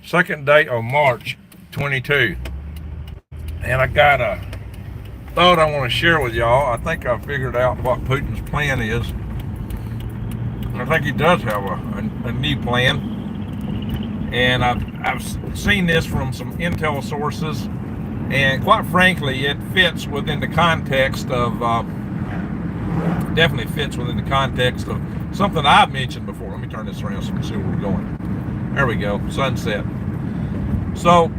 second day of March 22, and I got a thought I want to share with y'all. I think I figured out what Putin's plan is. I think he does have a new plan, and I've seen this from some intel sources, and quite frankly, it fits within the context of definitely fits within the context of something I've mentioned before. Let me turn this around so you can see where we're going. There we go, sunset. So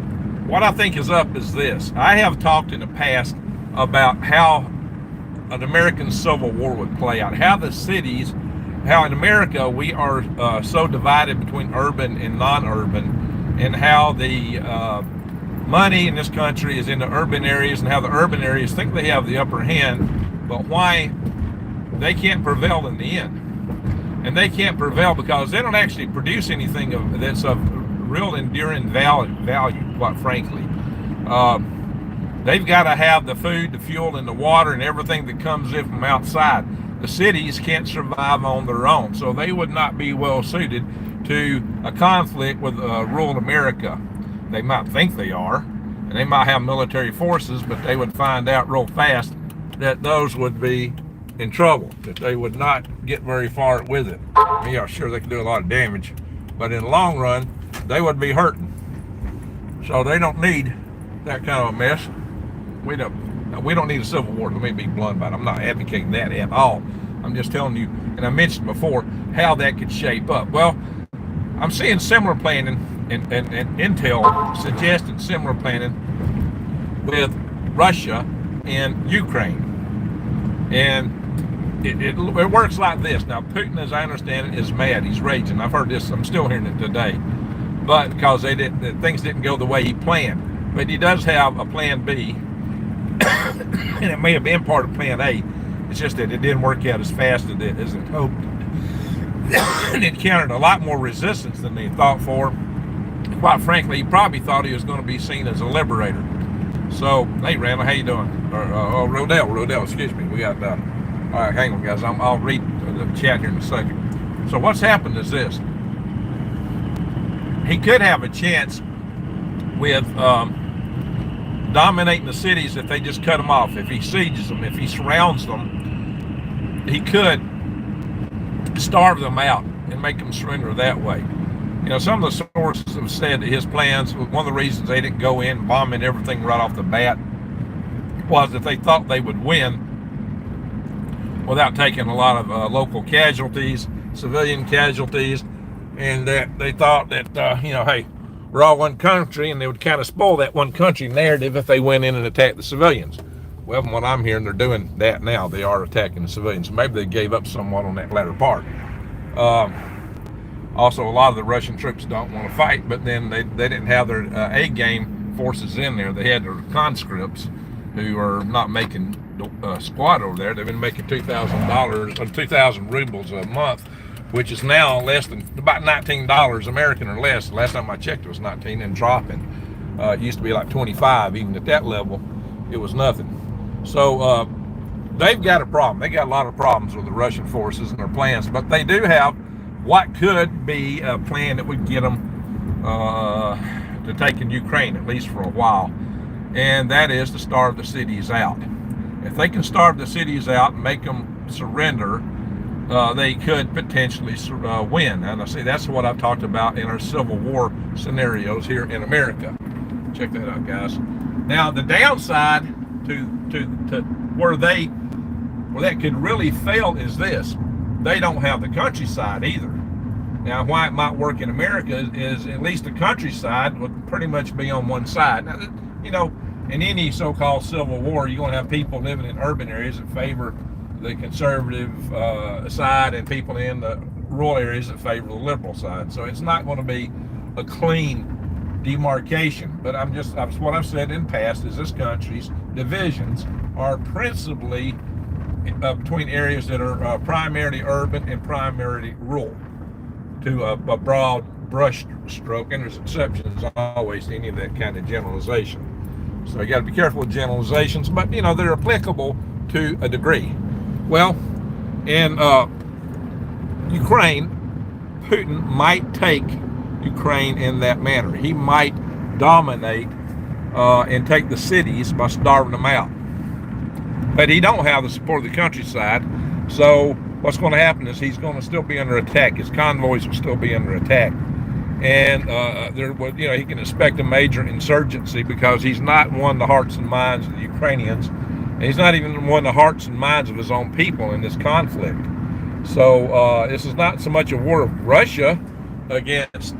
what I think is up is this. I have talked in the past about how an American Civil War would play out, how the cities, how in America we are so divided between urban and non-urban, and how the money in this country is in the urban areas, and how the urban areas think they have the upper hand, but why they can't prevail in the end. And they can't prevail because they don't actually produce anything that's of real enduring value, quite frankly. They've got to have the food, the fuel, and the water, and everything that comes in from outside. The cities can't survive on their own, so they would not be well suited to a conflict with rural America. They might think they are, and they might have military forces, but they would find out real fast that those would be in trouble, that they would not get very far with it. Yeah, sure, they can do a lot of damage, but in the long run, they would be hurting. So they don't need that kind of a mess. We don't need a civil war. Let me be blunt about it. I'm not advocating that at all. I'm just telling you, and I mentioned before, how that could shape up. Well, I'm seeing similar planning and intel suggesting similar planning with Russia and Ukraine. And it works like this. Now, Putin, as I understand it, is mad. He's raging. I've heard this. I'm still hearing it today. But because things didn't go the way he planned. But he does have a plan B. And it may have been part of plan A. It's just that it didn't work out as fast as it hoped. And it encountered a lot more resistance than they thought for. Quite frankly, he probably thought he was going to be seen as a liberator. So, hey, Randall, how you doing? Rodell, excuse me. We got, all right, hang on, guys. I'll read the chat here in a second. So what's happened is this. He could have a chance with dominating the cities if they just cut them off. If he sieges them, if he surrounds them, he could starve them out and make them surrender that way. You know, some of the sources have said that his plans, one of the reasons they didn't go in bombing everything right off the bat, was that they thought they would win without taking a lot of local casualties, civilian casualties, and that they thought that, hey, we're all one country, and they would kind of spoil that one country narrative if they went in and attacked the civilians. Well, from what I'm hearing, they're doing that now. They are attacking the civilians. Maybe they gave up somewhat on that latter part. Also, a lot of the Russian troops don't want to fight, but then they didn't have their A-game forces in there. They had their conscripts who are not making squat over there. They've been making $2,000 or 2,000 rubles a month, which is now less than about $19 American or less. Last time I checked, it was 19 and dropping. It used to be like 25. Even at that level, it was nothing. So they've got a problem. They got a lot of problems with the Russian forces and their plans, but they do have what could be a plan that would get them to take in Ukraine, at least for a while, and that is to starve the cities out. If they can starve the cities out and make them surrender, they could potentially win. And I say that's what I've talked about in our Civil War scenarios here in America. Check that out, guys. Now, the downside to where that could really fail is this: they don't have the countryside either. Now, why it might work in America is at least the countryside would pretty much be on one side. Now, you know, in any so-called civil war, you're going to have people living in urban areas that favor the conservative side and people in the rural areas that favor the liberal side. So it's not going to be a clean demarcation. But what I've said in the past is this country's divisions are principally between areas that are primarily urban and primarily rural, to a broad brush stroke, and there's exceptions always to any of that kind of generalization. So you got to be careful with generalizations, but you know, they're applicable to a degree. Well, in Ukraine, Putin might take Ukraine in that manner. He might dominate and take the cities by starving them out. But he don't have the support of the countryside. So what's going to happen is he's going to still be under attack. His convoys will still be under attack. And he can expect a major insurgency because he's not won the hearts and minds of the Ukrainians. And he's not even won the hearts and minds of his own people in this conflict. So this is not so much a war of Russia against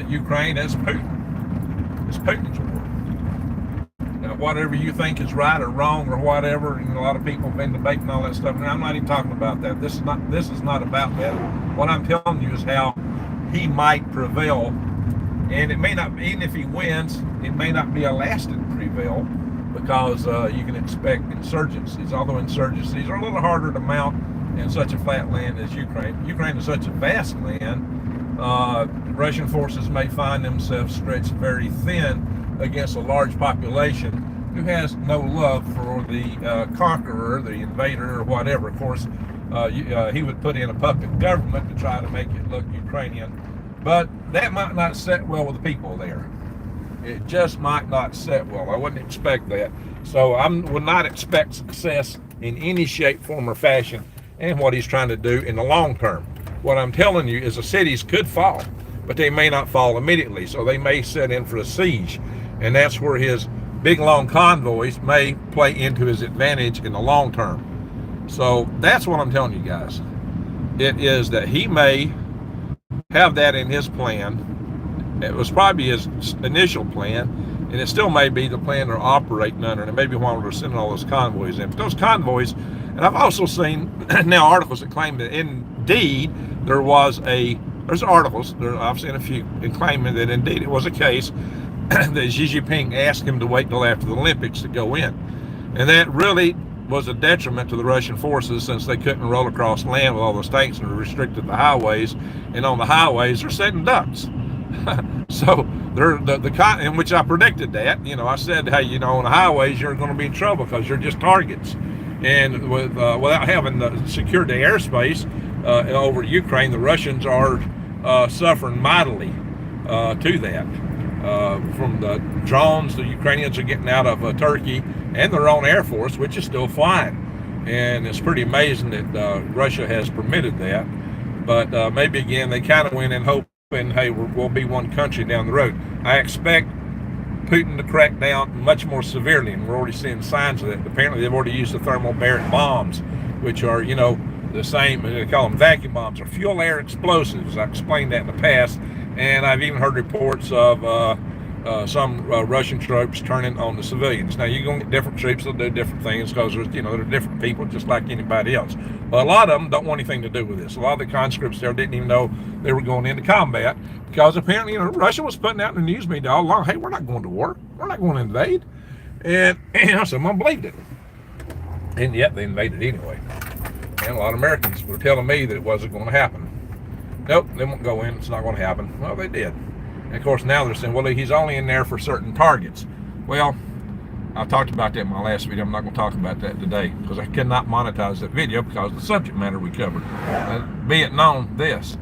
Ukraine as Putin. It's Putin's war. Now, whatever you think is right or wrong or whatever, and a lot of people have been debating all that stuff. And I'm not even talking about that. This is not about that. What I'm telling you is how he might prevail, and it may not. Even if he wins, it may not be a lasting prevail, because you can expect insurgencies. Although insurgencies are a little harder to mount in such a flat land as Ukraine. Ukraine is such a vast land. Russian forces may find themselves stretched very thin against a large population who has no love for the conqueror, the invader, or whatever. Of course, he would put in a puppet government to try to make it look Ukrainian, but that might not set well with the people there. It just might not set well. I wouldn't expect that. So I would not expect success in any shape, form, or fashion in what he's trying to do in the long term. What I'm telling you is the cities could fall, but they may not fall immediately. So they may set in for a siege. And that's where his big, long convoys may play into his advantage in the long term. So that's what I'm telling you guys. It is that he may have that in his plan. It was probably his initial plan, and it still may be the plan they're operating under, and it may be why we're sending all those convoys in. But those convoys, and I've also seen now articles that claim that indeed there's articles, I've seen a few, and claiming that indeed it was a case that Xi Jinping asked him to wait till after the Olympics to go in. And that really was a detriment to the Russian forces, since they couldn't roll across land with all those tanks and restricted the highways. And on the highways, they're setting ducks. So they're in which I predicted that. I said, hey, on the highways, you're going to be in trouble because you're just targets. And without having secured the airspace over Ukraine, the Russians are suffering mightily to that. From the drones the Ukrainians are getting out of Turkey, and their own Air Force, which is still flying. And it's pretty amazing that Russia has permitted that. But maybe, again, they kind of went in hoping, hey, we'll be one country down the road. I expect Putin to crack down much more severely, and we're already seeing signs of that. Apparently, they've already used the thermobaric bombs, which are, the same, they call them vacuum bombs, or fuel air explosives. I explained that in the past. And I've even heard reports of some Russian troops turning on the civilians. Now, you're going to get different troops that'll do different things because they're different people just like anybody else. But a lot of them don't want anything to do with this. A lot of the conscripts there didn't even know they were going into combat, because apparently, Russia was putting out in the news media all along, hey, we're not going to war. We're not going to invade. And someone believed it. And yet they invaded anyway. And a lot of Americans were telling me that it wasn't going to happen. Nope, they won't go in. It's not going to happen. Well, they did. And of course, now they're saying, well, he's only in there for certain targets. Well, I talked about that in my last video. I'm not going to talk about that today because I cannot monetize that video because of the subject matter we covered. Be it known this,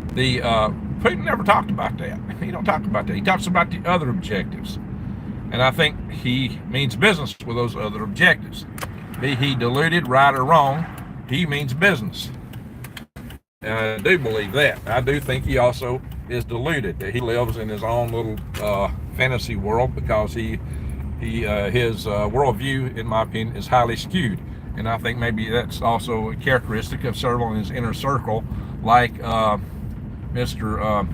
Putin never talked about that. He don't talk about that. He talks about the other objectives. And I think he means business with those other objectives. Be he deluded, right or wrong, he means business. And I do believe that. I do think he also is deluded, that he lives in his own little fantasy world, because his worldview, in my opinion, is highly skewed. And I think maybe that's also a characteristic of several in his inner circle, like Mr.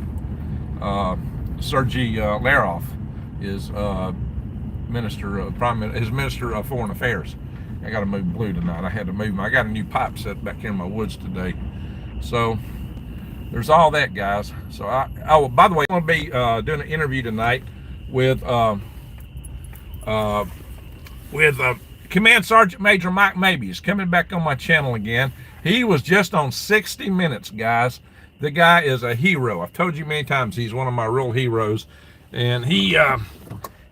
Sergei Lavrov, his Minister of Foreign Affairs. I got to move blue tonight. I had to move. I got a new pipe set back here in my woods today. So there's all that, guys. So by the way, I'm going to be doing an interview tonight with Command Sergeant Major Mike Mabey. He's coming back on my channel again. He was just on 60 Minutes, guys. The guy is a hero. I've told you many times he's one of my real heroes, and he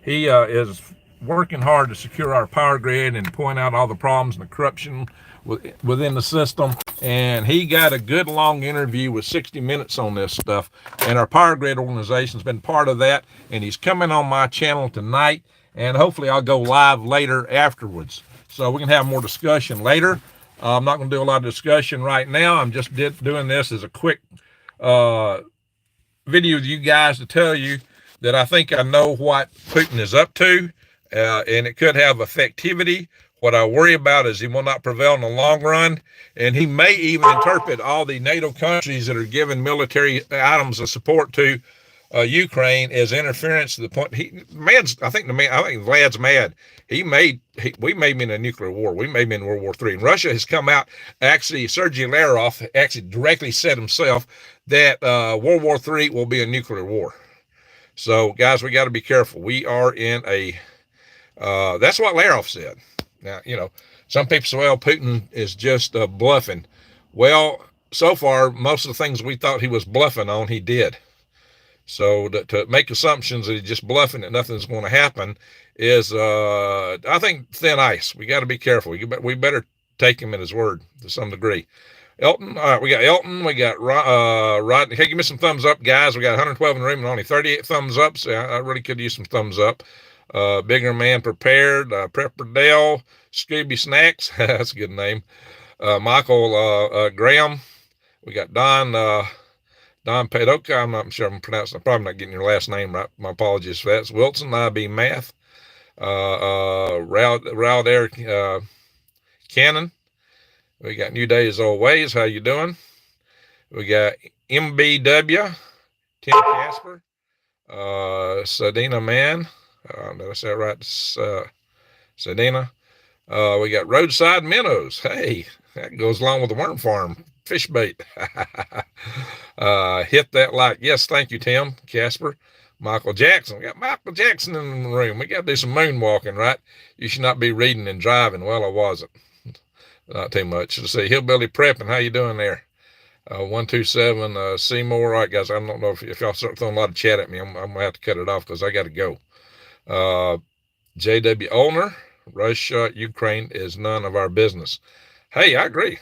is working hard to secure our power grid and point out all the problems and the corruption within the system. And he got a good long interview with 60 Minutes on this stuff. And our power grid organization's been part of that. And he's coming on my channel tonight. And hopefully I'll go live later afterwards. So we can have more discussion later. I'm not going to do a lot of discussion right now. I'm just doing this as a quick video with you guys to tell you that I think I know what Putin is up to, and it could have effectivity. What I worry about is he will not prevail in the long run, and he may even interpret all the NATO countries that are giving military items of support to Ukraine as interference to the point I think Vlad's mad. We may be in a nuclear war. We may be in World War III. And Russia has come out, actually, Sergei Lavrov actually directly said himself that World War III will be a nuclear war. So, guys, we got to be careful. We are in a, that's what Lavrov said. Now, some people say, well, Putin is just bluffing. Well, so far, most of the things we thought he was bluffing on, he did. So to make assumptions that he's just bluffing, that nothing's going to happen, is, I think, thin ice. We got to be careful. We better take him at his word to some degree. Elton, all right, we got Elton, we got Rod. Hey, give me some thumbs up, guys. We got 112 in the room and only 38 thumbs up, so I really could use some thumbs up. Bigger Man Prepared, Preparedness, Scooby Snacks, that's a good name. Michael Graham, we got Don Padoka, I'm not sure I'm pronouncing, I'm probably not getting your last name right, my apologies for that. It's Wilson, IB Math, Raud Air Cannon. We got New Day as Always. How you doing? We got MBW, Tim Casper, Sadina Man. Did I say it right? Sadina. We got Roadside Minnows. Hey, that goes along with the Worm Farm fish bait. Hit that like. Yes, thank you, Tim Casper. Michael Jackson. We got Michael Jackson in the room. We got to do some moonwalking, right? You should not be reading and driving. Well, I wasn't. Not too much. Let's see. Hillbilly Prepping. How you doing there? 127 Seymour. All right, guys. I don't know if y'all start throwing a lot of chat at me. I'm going to have to cut it off because I got to go. JW Olner. Russia, Ukraine is none of our business. Hey, I agree.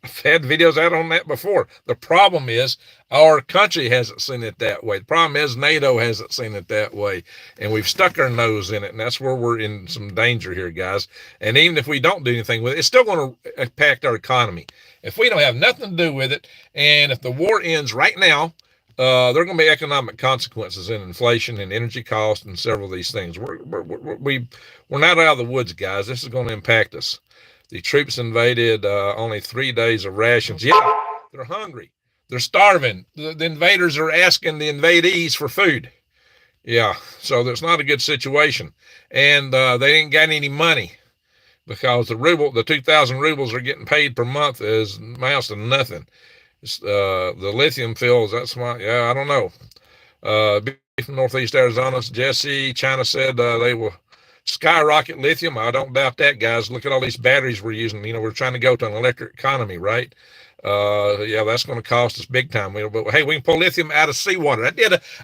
I've had videos out on that before. The problem is our country hasn't seen it that way. The problem is NATO hasn't seen it that way. And we've stuck our nose in it. And that's where we're in some danger here, guys. And even if we don't do anything with it, it's still going to impact our economy. If we don't have nothing to do with it, and if the war ends right now, there are going to be economic consequences in inflation and energy costs and several of these things. We're not out of the woods, guys. This is going to impact us. The troops invaded only 3 days of rations. Yeah, they're hungry. They're starving. The invaders are asking the invadees for food. Yeah, so that's not a good situation. And they ain't got any money because the 2,000 rubles are getting paid per month amounts to nothing. The lithium fields, that's why, I don't know. From Northeast Arizona, Jesse, China said they will skyrocket lithium. I don't doubt that, guys. Look at all these batteries we're using. We're trying to go to an electric economy, right? That's going to cost us big time. But hey, we can pull lithium out of seawater.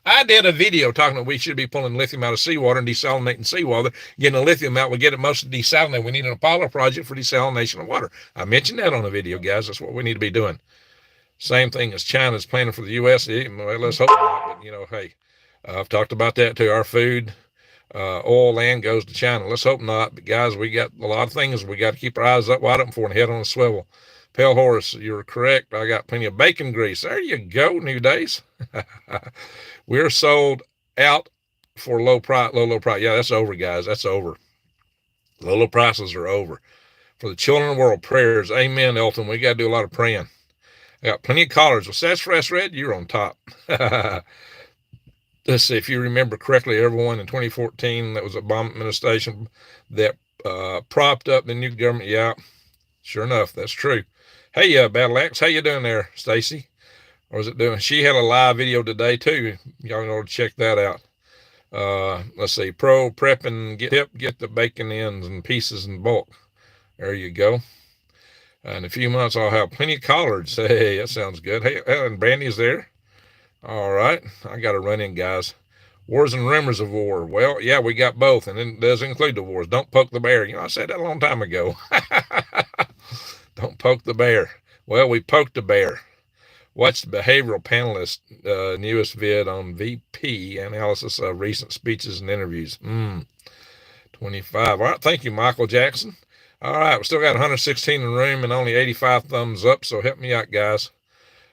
I did a video talking about we should be pulling lithium out of seawater and desalinating seawater. Getting the lithium out, we get it mostly desalinated. We need an Apollo project for desalination of water. I mentioned that on the video, guys. That's what we need to be doing. Same thing as China's planning for the U.S. Well, let's hope not. But hey, I've talked about that too. Our food. Oil land goes to China. Let's hope not. But guys, we got a lot of things we got to keep our eyes up wide open for and head on a swivel. Pale Horse, you're correct. I got plenty of bacon grease. There you go, New Days. We're sold out for low price. Yeah, that's over, guys. That's over. Low prices are over. For the children of the world, prayers. Amen, Elton. We got to do a lot of praying. I got plenty of callers. Well, Sassafras Red, you're on top. Let's see, if you remember correctly, everyone in 2014, that was the Obama administration that propped up the new government. Yeah, sure enough, that's true. Hey, Battle Axe, how you doing there, Stacy? Or is it doing? She had a live video today too. Y'all know to check that out. Let's see, pro prep and get the bacon ends and pieces in bulk. There you go. In a few months, I'll have plenty of collards. Hey, that sounds good. Hey, and Brandy's there. All right, I got to run in, guys. Wars and rumors of war. Well, yeah, we got both, and it does include the wars. Don't poke the bear. I said that a long time ago. Don't poke the bear. Well, we poked the bear. Watch the behavioral panelist newest vid on VP analysis of recent speeches and interviews. 25. All right, thank you, Michael Jackson. All right, we still got 116 in the room and only 85 thumbs up, so help me out, guys.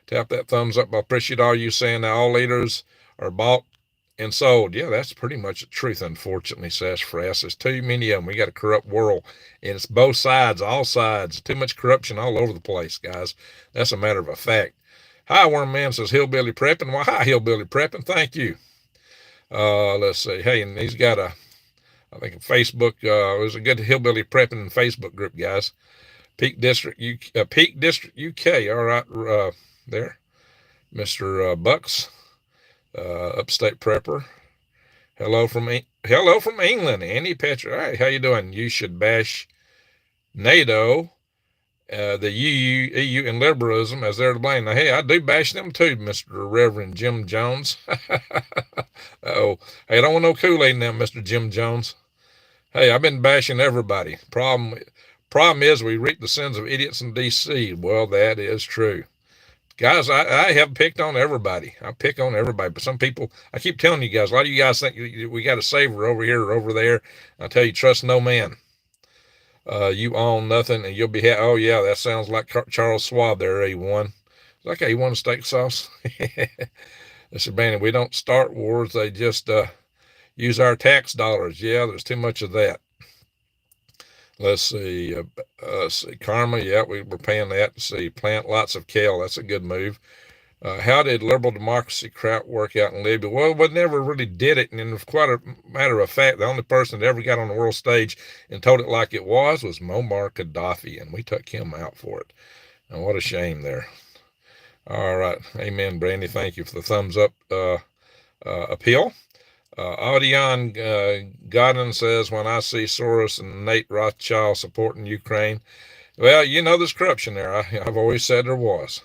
Tap that thumbs up. I appreciate all you saying that all leaders are bought and sold. Yeah, that's pretty much the truth, unfortunately, Sassafras. There's too many of them. We got a corrupt world, and it's both sides, all sides. Too much corruption all over the place, guys. That's a matter of a fact. Hi, Worm Man says hillbilly prepping. Well, hi, hillbilly prepping. Thank you. Let's see. Hey, and he's got I think Facebook, there's a good hillbilly prepping Facebook group, guys. Peak District UK. All right, there. Mr. Bucks, upstate prepper. Hello from England, Andy Petra. All right, how you doing? You should bash NATO, the EU and liberalism as they're to blame. Now, hey, I do bash them too, Mr. Reverend Jim Jones. Uh-oh. Hey, I don't want no Kool-Aid now, Mr. Jim Jones. Hey, I've been bashing everybody. Problem is we reap the sins of idiots in D.C. Well, that is true. Guys, I have picked on everybody. I pick on everybody. But some people, I keep telling you guys, a lot of you guys think we got a savior over here or over there. I tell you, trust no man. You own nothing and you'll be happy. Oh, yeah, that sounds like Charles Schwab there, A1. Like A1 steak sauce. Mr. Bannon, we don't start wars. They just use our tax dollars. Yeah, there's too much of that. Let's see. Karma. Yeah, we're paying that. Let's see. Plant lots of kale. That's a good move. How did liberal democracy crap work out in Libya? Well, we never really did it. And it's quite a matter of fact, the only person that ever got on the world stage and told it like it was Muammar Gaddafi. And we took him out for it. And what a shame there. All right. Amen, Brandy. Thank you for the thumbs up appeal. Audion Godin says, when I see Soros and Nate Rothschild supporting Ukraine, well, there's corruption there. I've always said there was.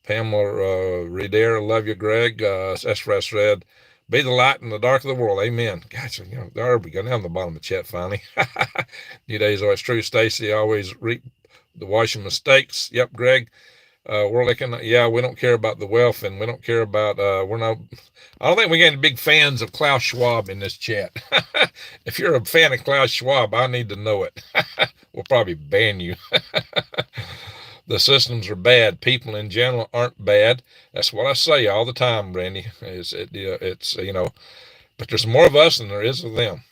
Pamela Reeder, love you, Greg. Esfras Red, be the light in the dark of the world. Amen. Gotcha. There we go. Down the bottom of the chat finally. New days always true. Stacy, always reap the washing mistakes. Yep, Greg. World Economic, yeah, we don't care about the wealth, and we don't care about, I don't think we get any big fans of Klaus Schwab in this chat. If you're a fan of Klaus Schwab, I need to know it. We'll probably ban you. The systems are bad. People in general aren't bad. That's what I say all the time, Brandy. But there's more of us than there is of them.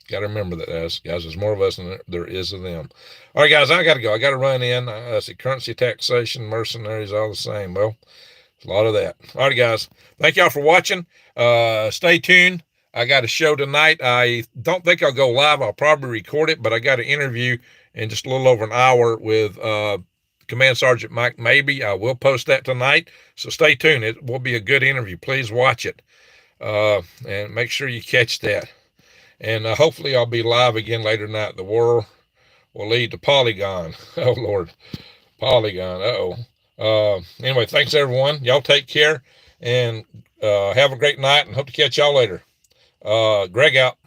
Got to remember that, guys. There's more of us than there is of them. All right, guys, I got to go. I got to run in. I see currency taxation, mercenaries, all the same. Well, a lot of that. All right, guys. Thank y'all for watching. Stay tuned. I got a show tonight. I don't think I'll go live. I'll probably record it, but I got an interview in just a little over an hour with Command Sergeant Mike Mabee. I will post that tonight, so stay tuned. It will be a good interview. Please watch it, and make sure you catch that. And hopefully I'll be live again later tonight. The war will lead to Polygon. Oh, Lord. Polygon. Uh-oh. Anyway, thanks, everyone. Y'all take care. And have a great night. And hope to catch y'all later. Greg out.